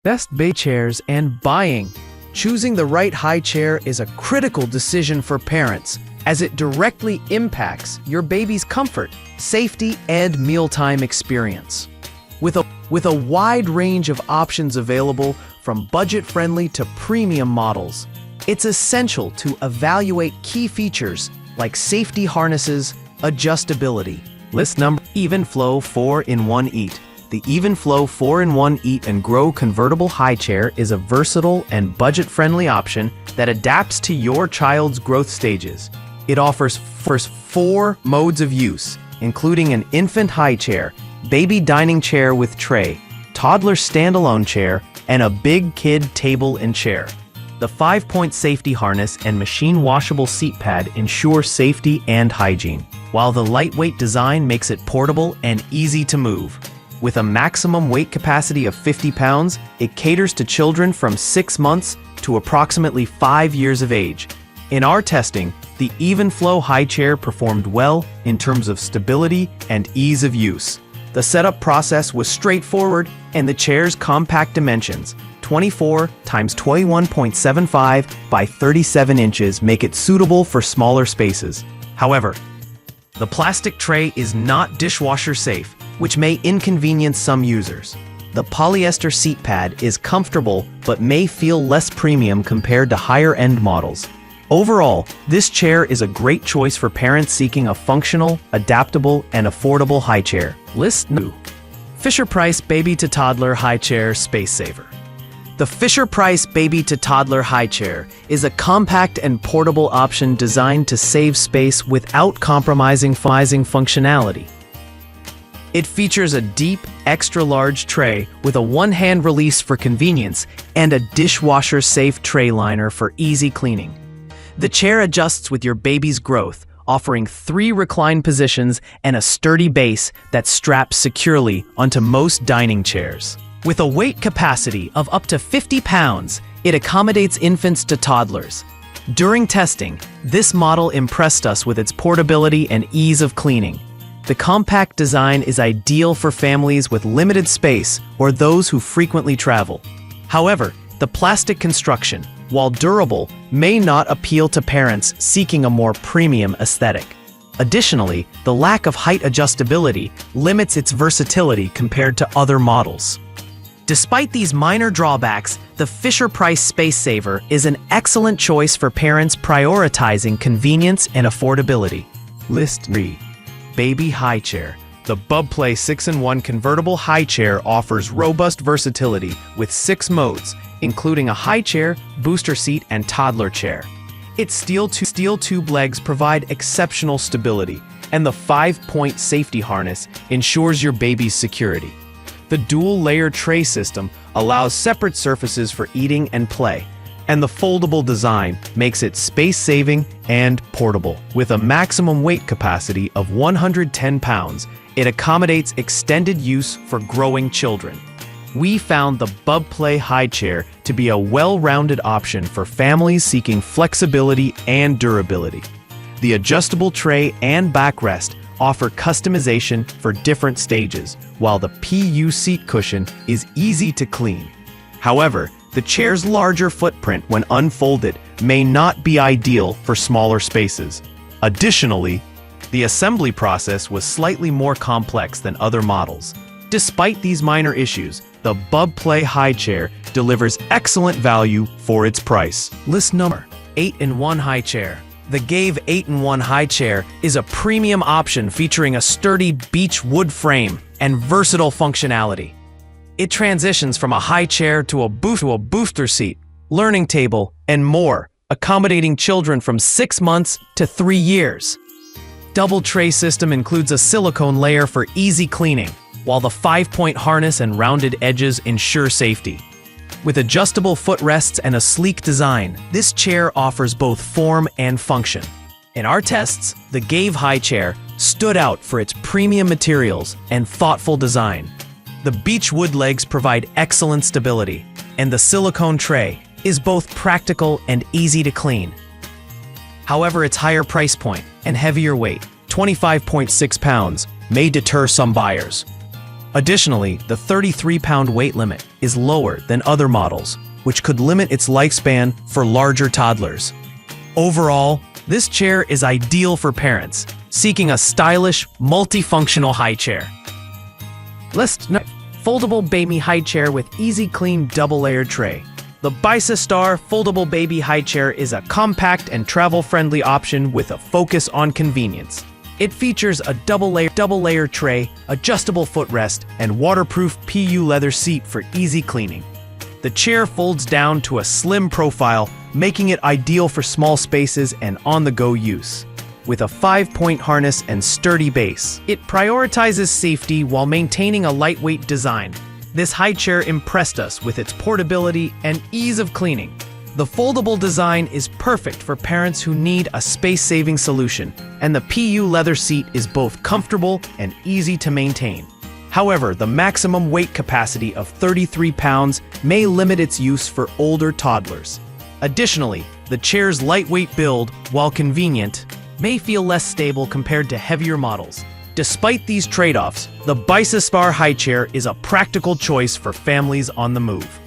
Best baby chairs and buying. Choosing the right high chair is a critical decision for parents, as it directly impacts your baby's comfort, safety, and mealtime experience. With a wide range of options available, from budget-friendly to premium models, it's essential to evaluate key features like safety harnesses, adjustability. List number: Evenflow 4-in-1 Eat. The Evenflow 4-in-1 Eat and Grow convertible high chair is a versatile and budget-friendly option that adapts to your child's growth stages. It offers four modes of use, including an infant high chair, baby dining chair with tray, toddler standalone chair, and a big kid table and chair. The 5-point safety harness and machine washable seat pad ensure safety and hygiene, while the lightweight design makes it portable and easy to move. With a maximum weight capacity of 50 pounds, it caters to children from 6 months to approximately 5 years of age. In our testing, the Evenflow high chair performed well in terms of stability and ease of use. The setup process was straightforward, and the chair's compact dimensions, 24 x 21.75 by 37 inches, make it suitable for smaller spaces. However, the plastic tray is not dishwasher safe, which may inconvenience some users. The polyester seat pad is comfortable but may feel less premium compared to higher-end models. Overall, this chair is a great choice for parents seeking a functional, adaptable, and affordable high chair. List new. Fisher-Price Baby to Toddler High Chair Space Saver. The Fisher-Price Baby to Toddler High Chair is a compact and portable option designed to save space without compromising functionality. It features a deep, extra-large tray with a one-hand release for convenience and a dishwasher-safe tray liner for easy cleaning. The chair adjusts with your baby's growth, offering 3 recline positions and a sturdy base that straps securely onto most dining chairs. With a weight capacity of up to 50 pounds, it accommodates infants to toddlers. During testing, this model impressed us with its portability and ease of cleaning. The compact design is ideal for families with limited space or those who frequently travel. However, the plastic construction, while durable, may not appeal to parents seeking a more premium aesthetic. Additionally, the lack of height adjustability limits its versatility compared to other models. Despite these minor drawbacks, the Fisher-Price Space Saver is an excellent choice for parents prioritizing convenience and affordability. List 3. Baby High Chair. The Bubplay 6-in-1 convertible high chair offers robust versatility with 6 modes, including a high chair, booster seat, and toddler chair. Its steel tube legs provide exceptional stability, and the 5-point safety harness ensures your baby's security. The dual-layer tray system allows separate surfaces for eating and play, and the foldable design makes it space-saving and portable. With a maximum weight capacity of 110 pounds, it accommodates extended use for growing children. We found the Bubplay high chair to be a well-rounded option for families seeking flexibility and durability. The adjustable tray and backrest offer customization for different stages, while the PU seat cushion is easy to clean. However, the chair's larger footprint when unfolded may not be ideal for smaller spaces. Additionally, the assembly process was slightly more complex than other models. Despite these minor issues, the Bubplay high chair delivers excellent value for its price. List number 8-in-1 high chair. The Gave 8-in-1 high chair is a premium option featuring a sturdy beech wood frame and versatile functionality. It transitions from a high chair to a booster seat, learning table, and more, accommodating children from 6 months to 3 years. Double tray system includes a silicone layer for easy cleaning, while the 5-point harness and rounded edges ensure safety. With adjustable footrests and a sleek design, this chair offers both form and function. In our tests, the Gave high chair stood out for its premium materials and thoughtful design. The beech wood legs provide excellent stability, and the silicone tray is both practical and easy to clean. However, its higher price point and heavier weight, 25.6 pounds, may deter some buyers. Additionally, the 33-pound weight limit is lower than other models, which could limit its lifespan for larger toddlers. Overall, this chair is ideal for parents seeking a stylish, multifunctional high chair. Foldable baby high chair with easy clean double-layered tray. The Star Foldable Baby High Chair is a compact and travel-friendly option with a focus on convenience. It features a double-layer tray, adjustable footrest, and waterproof PU leather seat for easy cleaning. The chair folds down to a slim profile, making it ideal for small spaces and on-the-go use. With a 5-point harness and sturdy base, it prioritizes safety while maintaining a lightweight design. This high chair impressed us with its portability and ease of cleaning. The foldable design is perfect for parents who need a space-saving solution, and the PU leather seat is both comfortable and easy to maintain. However, the maximum weight capacity of 33 pounds may limit its use for older toddlers. Additionally, the chair's lightweight build, while convenient, may feel less stable compared to heavier models. Despite these trade-offs, the Star High Chair is a practical choice for families on the move.